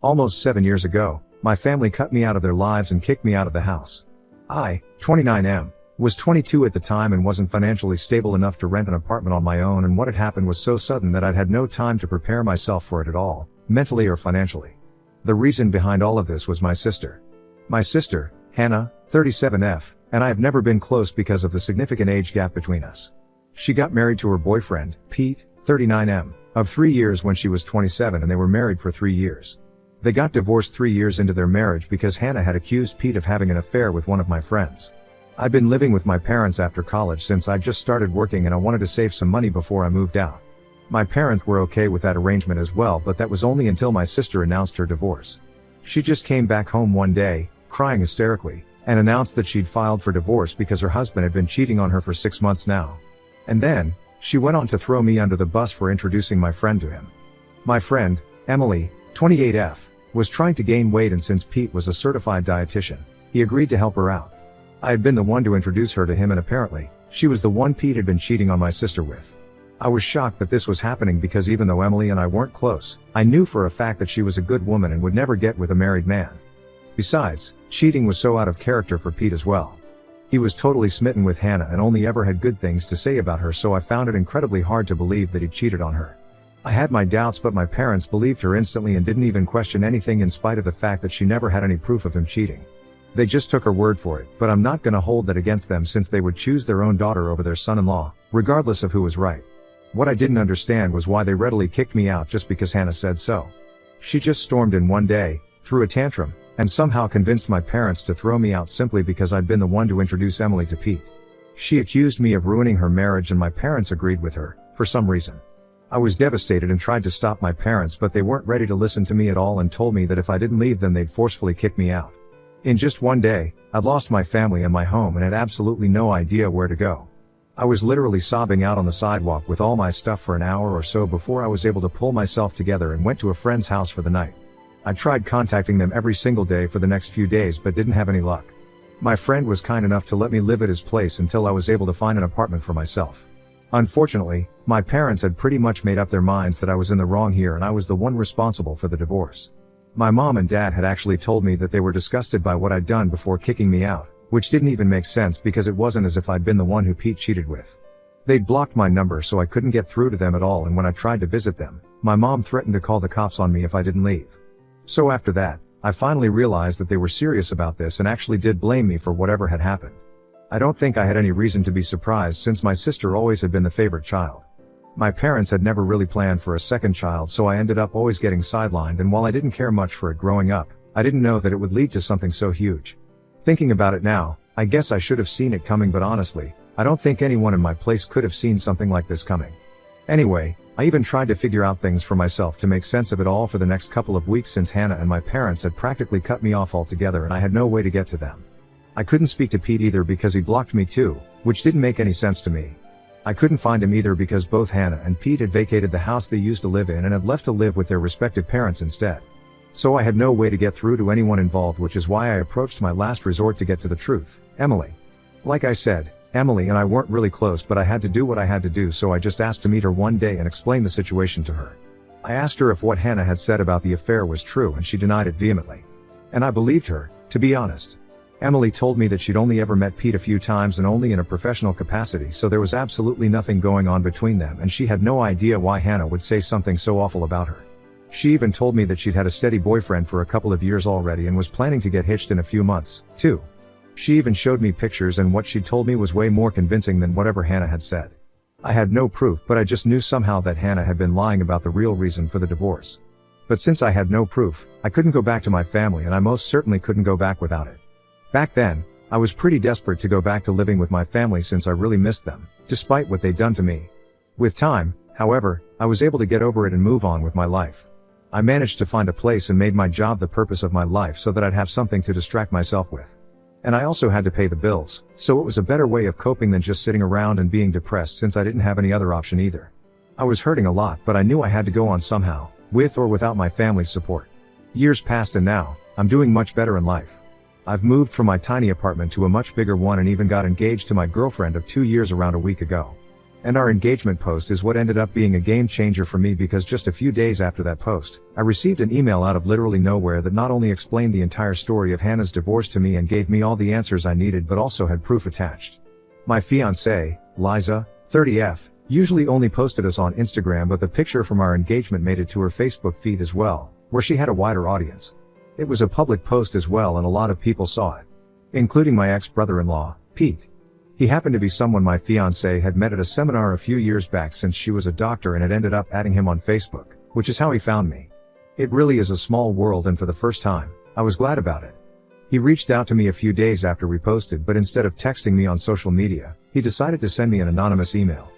Almost 7 years ago, my family cut me out of their lives and kicked me out of the house. I, 29M, was 22 at the time and wasn't financially stable enough to rent an apartment on my own, and what had happened was so sudden that I'd had no time to prepare myself for it at all, mentally or financially. The reason behind all of this was my sister. My sister, Hannah, 37F, and I have never been close because of the significant age gap between us. She got married to her boyfriend, Pete, 39M, of 3 years when she was 27, and they were married for 3 years. They got divorced 3 years into their marriage because Hannah had accused Pete of having an affair with one of my friends. I'd been living with my parents after college since I just started working, and I wanted to save some money before I moved out. My parents were okay with that arrangement as well, but that was only until my sister announced her divorce. She just came back home one day, crying hysterically, and announced that she'd filed for divorce because her husband had been cheating on her for 6 months now. And then, she went on to throw me under the bus for introducing my friend to him. My friend, Emily, 28F, was trying to gain weight, and since Pete was a certified dietitian, he agreed to help her out. I had been the one to introduce her to him, and apparently, she was the one Pete had been cheating on my sister with. I was shocked that this was happening because even though Emily and I weren't close, I knew for a fact that she was a good woman and would never get with a married man. Besides, cheating was so out of character for Pete as well. He was totally smitten with Hannah and only ever had good things to say about her, so I found it incredibly hard to believe that he cheated on her. I had my doubts, but my parents believed her instantly and didn't even question anything, in spite of the fact that she never had any proof of him cheating. They just took her word for it, but I'm not gonna hold that against them since they would choose their own daughter over their son-in-law, regardless of who was right. What I didn't understand was why they readily kicked me out just because Hannah said so. She just stormed in one day, threw a tantrum, and somehow convinced my parents to throw me out simply because I'd been the one to introduce Emily to Pete. She accused me of ruining her marriage, and my parents agreed with her, for some reason. I was devastated and tried to stop my parents, but they weren't ready to listen to me at all and told me that if I didn't leave then they'd forcefully kick me out. In just one day, I'd lost my family and my home and had absolutely no idea where to go. I was literally sobbing out on the sidewalk with all my stuff for an hour or so before I was able to pull myself together and went to a friend's house for the night. I tried contacting them every single day for the next few days but didn't have any luck. My friend was kind enough to let me live at his place until I was able to find an apartment for myself. Unfortunately, my parents had pretty much made up their minds that I was in the wrong here and I was the one responsible for the divorce. My mom and dad had actually told me that they were disgusted by what I'd done before kicking me out, which didn't even make sense because it wasn't as if I'd been the one who Pete cheated with. They'd blocked my number so I couldn't get through to them at all, and when I tried to visit them, my mom threatened to call the cops on me if I didn't leave. So after that, I finally realized that they were serious about this and actually did blame me for whatever had happened. I don't think I had any reason to be surprised since my sister always had been the favorite child. My parents had never really planned for a second child, so I ended up always getting sidelined, and while I didn't care much for it growing up, I didn't know that it would lead to something so huge. Thinking about it now, I guess I should have seen it coming, but honestly, I don't think anyone in my place could have seen something like this coming. Anyway, I even tried to figure out things for myself to make sense of it all for the next couple of weeks since Hannah and my parents had practically cut me off altogether and I had no way to get to them. I couldn't speak to Pete either because he blocked me too, which didn't make any sense to me. I couldn't find him either because both Hannah and Pete had vacated the house they used to live in and had left to live with their respective parents instead. So I had no way to get through to anyone involved, which is why I approached my last resort to get to the truth, Emily. Like I said, Emily and I weren't really close, but I had to do what I had to do, so I just asked to meet her one day and explain the situation to her. I asked her if what Hannah had said about the affair was true, and she denied it vehemently. And I believed her, to be honest. Emily told me that she'd only ever met Pete a few times and only in a professional capacity, so there was absolutely nothing going on between them, and she had no idea why Hannah would say something so awful about her. She even told me that she'd had a steady boyfriend for a couple of years already and was planning to get hitched in a few months, too. She even showed me pictures, and what she'd told me was way more convincing than whatever Hannah had said. I had no proof, but I just knew somehow that Hannah had been lying about the real reason for the divorce. But since I had no proof, I couldn't go back to my family, and I most certainly couldn't go back without it. Back then, I was pretty desperate to go back to living with my family since I really missed them, despite what they'd done to me. With time, however, I was able to get over it and move on with my life. I managed to find a place and made my job the purpose of my life so that I'd have something to distract myself with. And I also had to pay the bills, so it was a better way of coping than just sitting around and being depressed since I didn't have any other option either. I was hurting a lot, but I knew I had to go on somehow, with or without my family's support. Years passed and now, I'm doing much better in life. I've moved from my tiny apartment to a much bigger one and even got engaged to my girlfriend of 2 years around a week ago. And our engagement post is what ended up being a game changer for me, because just a few days after that post, I received an email out of literally nowhere that not only explained the entire story of Hannah's divorce to me and gave me all the answers I needed, but also had proof attached. My fiancée, Liza, 30F, usually only posted us on Instagram, but the picture from our engagement made it to her Facebook feed as well, where she had a wider audience. It was a public post as well, and a lot of people saw it, including my ex-brother-in-law, Pete. He happened to be someone my fiancée had met at a seminar a few years back, since she was a doctor, and had ended up adding him on Facebook, which is how he found me. It really is a small world, and for the first time, I was glad about it. He reached out to me a few days after we posted, but instead of texting me on social media, he decided to send me an anonymous email.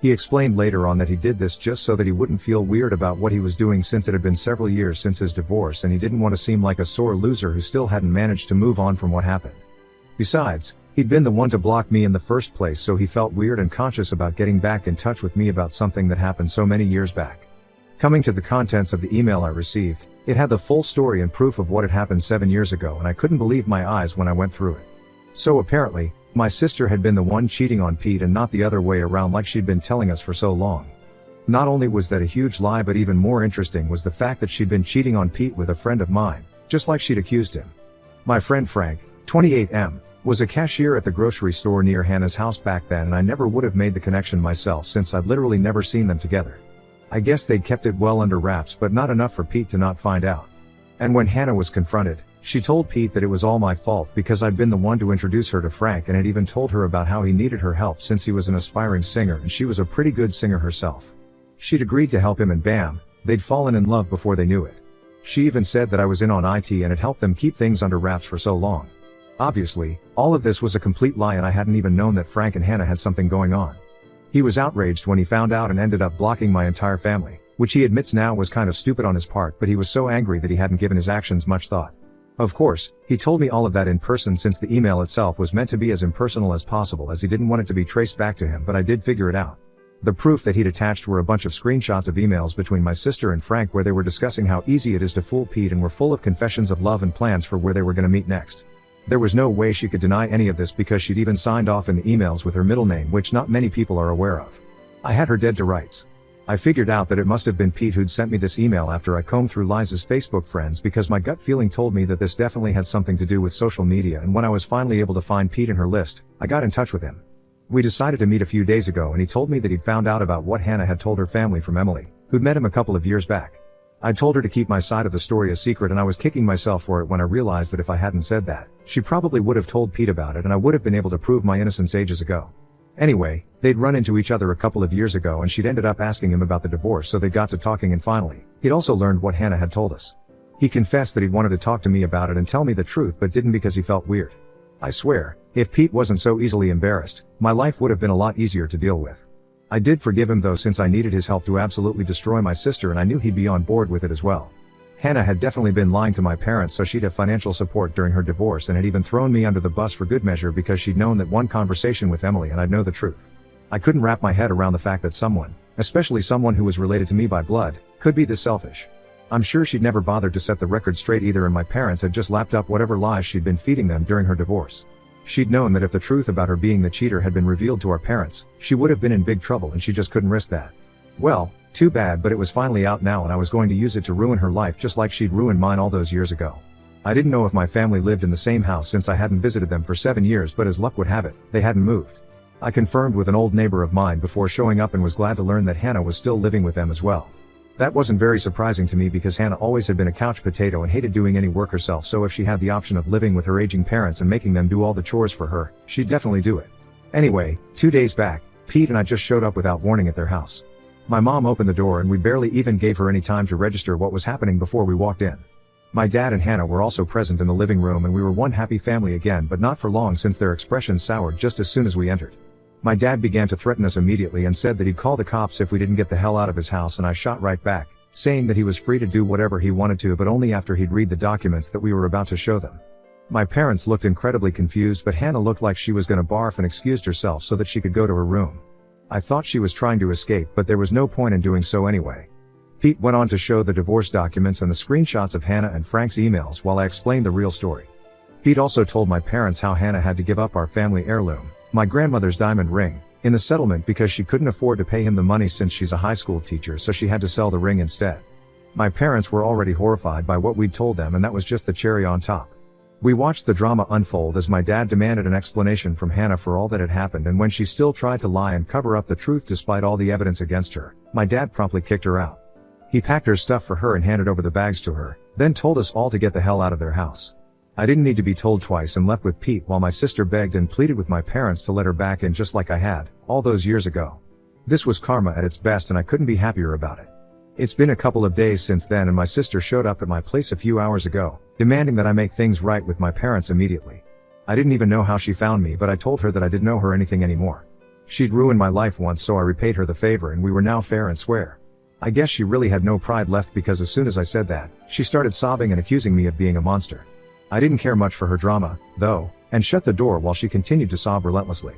He explained later on that he did this just so that he wouldn't feel weird about what he was doing, since it had been several years since his divorce and he didn't want to seem like a sore loser who still hadn't managed to move on from what happened. Besides, he'd been the one to block me in the first place, so he felt weird and conscious about getting back in touch with me about something that happened so many years back. Coming to the contents of the email I received, it had the full story and proof of what had happened 7 years ago, and I couldn't believe my eyes when I went through it. So apparently, my sister had been the one cheating on Pete and not the other way around like she'd been telling us for so long. Not only was that a huge lie, but even more interesting was the fact that she'd been cheating on Pete with a friend of mine, just like she'd accused him. My friend Frank, 28M, was a cashier at the grocery store near Hannah's house back then, and I never would have made the connection myself, since I'd literally never seen them together. I guess they'd kept it well under wraps, but not enough for Pete to not find out. And when Hannah was confronted, she told Pete that it was all my fault because I'd been the one to introduce her to Frank, and had even told her about how he needed her help since he was an aspiring singer and she was a pretty good singer herself. She'd agreed to help him, and bam, they'd fallen in love before they knew it. She even said that I was in on IT and had helped them keep things under wraps for so long. Obviously, all of this was a complete lie, and I hadn't even known that Frank and Hannah had something going on. He was outraged when he found out and ended up blocking my entire family, which he admits now was kind of stupid on his part, but he was so angry that he hadn't given his actions much thought. Of course, he told me all of that in person, since the email itself was meant to be as impersonal as possible, as he didn't want it to be traced back to him, but I did figure it out. The proof that he'd attached were a bunch of screenshots of emails between my sister and Frank where they were discussing how easy it is to fool Pete, and were full of confessions of love and plans for where they were going to meet next. There was no way she could deny any of this, because she'd even signed off in the emails with her middle name, which not many people are aware of. I had her dead to rights. I figured out that it must have been Pete who'd sent me this email after I combed through Liza's Facebook friends, because my gut feeling told me that this definitely had something to do with social media, and when I was finally able to find Pete in her list, I got in touch with him. We decided to meet a few days ago, and he told me that he'd found out about what Hannah had told her family from Emily, who'd met him a couple of years back. I told her to keep my side of the story a secret, and I was kicking myself for it when I realized that if I hadn't said that, she probably would have told Pete about it, and I would have been able to prove my innocence ages ago. Anyway, they'd run into each other a couple of years ago, and she'd ended up asking him about the divorce, so they got to talking, and finally, he'd also learned what Hannah had told us. He confessed that he'd wanted to talk to me about it and tell me the truth, but didn't because he felt weird. I swear, if Pete wasn't so easily embarrassed, my life would have been a lot easier to deal with. I did forgive him though, since I needed his help to absolutely destroy my sister, and I knew he'd be on board with it as well. Hannah had definitely been lying to my parents so she'd have financial support during her divorce, and had even thrown me under the bus for good measure because she'd known that one conversation with Emily and I'd know the truth. I couldn't wrap my head around the fact that someone, especially someone who was related to me by blood, could be this selfish. I'm sure she'd never bothered to set the record straight either, and my parents had just lapped up whatever lies she'd been feeding them during her divorce. She'd known that if the truth about her being the cheater had been revealed to our parents, she would have been in big trouble, and she just couldn't risk that. Well, too bad, but it was finally out now, and I was going to use it to ruin her life just like she'd ruined mine all those years ago. I didn't know if my family lived in the same house since I hadn't visited them for 7 years, but as luck would have it, they hadn't moved. I confirmed with an old neighbor of mine before showing up and was glad to learn that Hannah was still living with them as well. That wasn't very surprising to me because Hannah always had been a couch potato and hated doing any work herself, so if she had the option of living with her aging parents and making them do all the chores for her, she'd definitely do it. Anyway, 2 days back, Pete and I just showed up without warning at their house. My mom opened the door and we barely even gave her any time to register what was happening before we walked in. My dad and Hannah were also present in the living room, and we were one happy family again, but not for long since their expressions soured just as soon as we entered. My dad began to threaten us immediately and said that he'd call the cops if we didn't get the hell out of his house, and I shot right back, saying that he was free to do whatever he wanted to, but only after he'd read the documents that we were about to show them. My parents looked incredibly confused, but Hannah looked like she was gonna barf and excused herself so that she could go to her room. I thought she was trying to escape, but there was no point in doing so anyway. Pete went on to show the divorce documents and the screenshots of Hannah and Frank's emails while I explained the real story. Pete also told my parents how Hannah had to give up our family heirloom, my grandmother's diamond ring, in the settlement because she couldn't afford to pay him the money since she's a high school teacher, so she had to sell the ring instead. My parents were already horrified by what we'd told them, and that was just the cherry on top. We watched the drama unfold as my dad demanded an explanation from Hannah for all that had happened, and when she still tried to lie and cover up the truth despite all the evidence against her, my dad promptly kicked her out. He packed her stuff for her and handed over the bags to her, then told us all to get the hell out of their house. I didn't need to be told twice and left with Pete while my sister begged and pleaded with my parents to let her back in just like I had, all those years ago. This was karma at its best, and I couldn't be happier about it. It's been a couple of days since then, and my sister showed up at my place a few hours ago, demanding that I make things right with my parents immediately. I didn't even know how she found me, but I told her that I didn't know her anything anymore. She'd ruined my life once, so I repaid her the favor and we were now fair and square. I guess she really had no pride left, because as soon as I said that, she started sobbing and accusing me of being a monster. I didn't care much for her drama, though, and shut the door while she continued to sob relentlessly.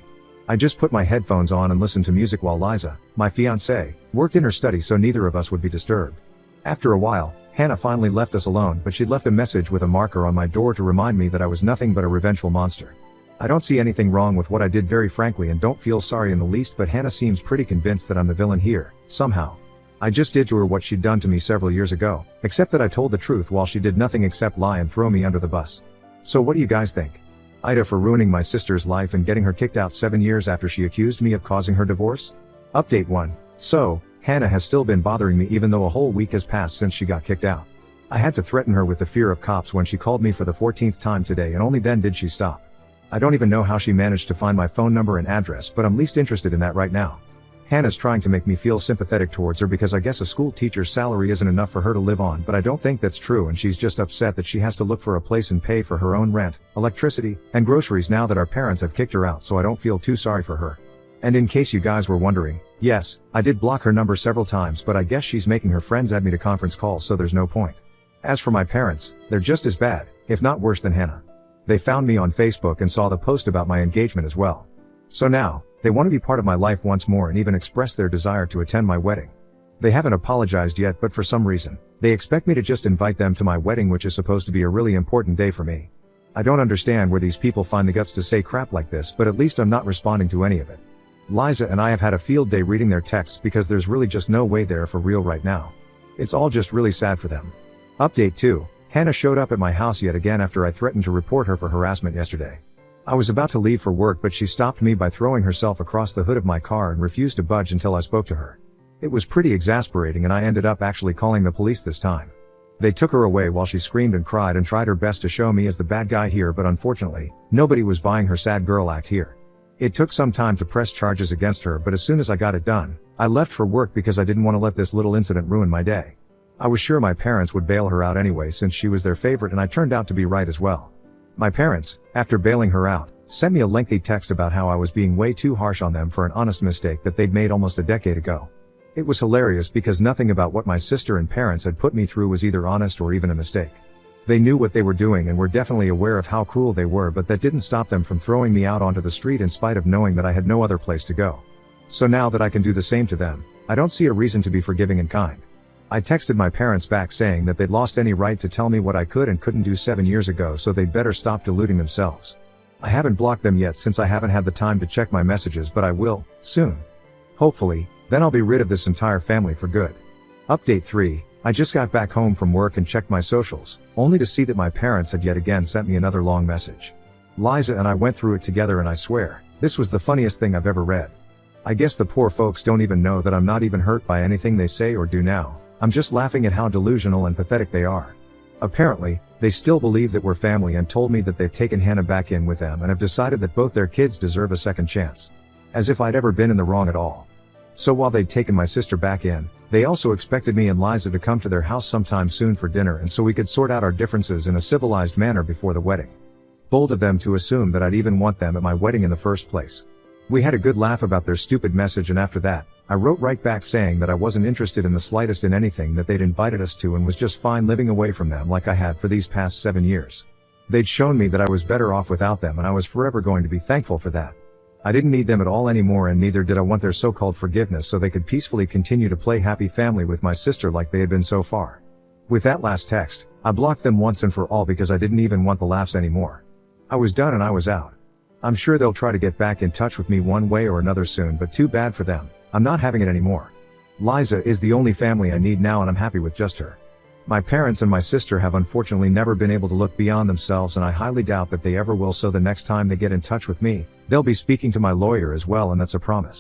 I just put my headphones on and listened to music while Liza, my fiancée, worked in her study so neither of us would be disturbed. After a while, Hannah finally left us alone, but she'd left a message with a marker on my door to remind me that I was nothing but a revengeful monster. I don't see anything wrong with what I did, very frankly, and don't feel sorry in the least, but Hannah seems pretty convinced that I'm the villain here, somehow. I just did to her what she'd done to me several years ago, except that I told the truth while she did nothing except lie and throw me under the bus. So what do you guys think? Ida for ruining my sister's life and getting her kicked out 7 years after she accused me of causing her divorce? Update 1. So, Hannah has still been bothering me even though a whole week has passed since she got kicked out. I had to threaten her with the fear of cops when she called me for the 14th time today, and only then did she stop. I don't even know how she managed to find my phone number and address, but I'm least interested in that right now. Hannah's trying to make me feel sympathetic towards her because I guess a school teacher's salary isn't enough for her to live on, but I don't think that's true, and she's just upset that she has to look for a place and pay for her own rent, electricity, and groceries now that our parents have kicked her out, so I don't feel too sorry for her. And in case you guys were wondering, yes, I did block her number several times, but I guess she's making her friends add me to conference calls, so there's no point. As for my parents, they're just as bad, if not worse than Hannah. They found me on Facebook and saw the post about my engagement as well. So now, they want to be part of my life once more and even express their desire to attend my wedding. They haven't apologized yet, but for some reason, they expect me to just invite them to my wedding, which is supposed to be a really important day for me. I don't understand where these people find the guts to say crap like this, but at least I'm not responding to any of it. Liza and I have had a field day reading their texts because there's really just no way they're for real right now. It's all just really sad for them. Update 2. Hannah showed up at my house yet again after I threatened to report her for harassment yesterday. I was about to leave for work, but she stopped me by throwing herself across the hood of my car and refused to budge until I spoke to her. It was pretty exasperating, and I ended up actually calling the police this time. They took her away while she screamed and cried and tried her best to show me as the bad guy here, but unfortunately, nobody was buying her sad girl act here. It took some time to press charges against her, but as soon as I got it done, I left for work because I didn't want to let this little incident ruin my day. I was sure my parents would bail her out anyway since she was their favorite, and I turned out to be right as well. My parents, after bailing her out, sent me a lengthy text about how I was being way too harsh on them for an honest mistake that they'd made almost a decade ago. It was hilarious because nothing about what my sister and parents had put me through was either honest or even a mistake. They knew what they were doing and were definitely aware of how cruel they were, but that didn't stop them from throwing me out onto the street in spite of knowing that I had no other place to go. So now that I can do the same to them, I don't see a reason to be forgiving and kind. I texted my parents back saying that they'd lost any right to tell me what I could and couldn't do 7 years ago, so they'd better stop deluding themselves. I haven't blocked them yet since I haven't had the time to check my messages, but I will, soon. Hopefully, then I'll be rid of this entire family for good. Update 3. I just got back home from work and checked my socials, only to see that my parents had yet again sent me another long message. Liza and I went through it together, and I swear, this was the funniest thing I've ever read. I guess the poor folks don't even know that I'm not even hurt by anything they say or do now. I'm just laughing at how delusional and pathetic they are. Apparently, they still believe that we're family and told me that they've taken Hannah back in with them and have decided that both their kids deserve a second chance. As if I'd ever been in the wrong at all. So while they'd taken my sister back in, they also expected me and Liza to come to their house sometime soon for dinner, and so we could sort out our differences in a civilized manner before the wedding. Bold of them to assume that I'd even want them at my wedding in the first place. We had a good laugh about their stupid message, and after that, I wrote right back saying that I wasn't interested in the slightest in anything that they'd invited us to and was just fine living away from them like I had for these past 7 years. They'd shown me that I was better off without them, and I was forever going to be thankful for that. I didn't need them at all anymore, and neither did I want their so-called forgiveness, so they could peacefully continue to play happy family with my sister like they had been so far. With that last text, I blocked them once and for all because I didn't even want the laughs anymore. I was done and I was out. I'm sure they'll try to get back in touch with me one way or another soon, but too bad for them. I'm not having it anymore. Liza is the only family I need now, and I'm happy with just her. My parents and my sister have unfortunately never been able to look beyond themselves, and I highly doubt that they ever will, so the next time they get in touch with me, they'll be speaking to my lawyer as well, and that's a promise.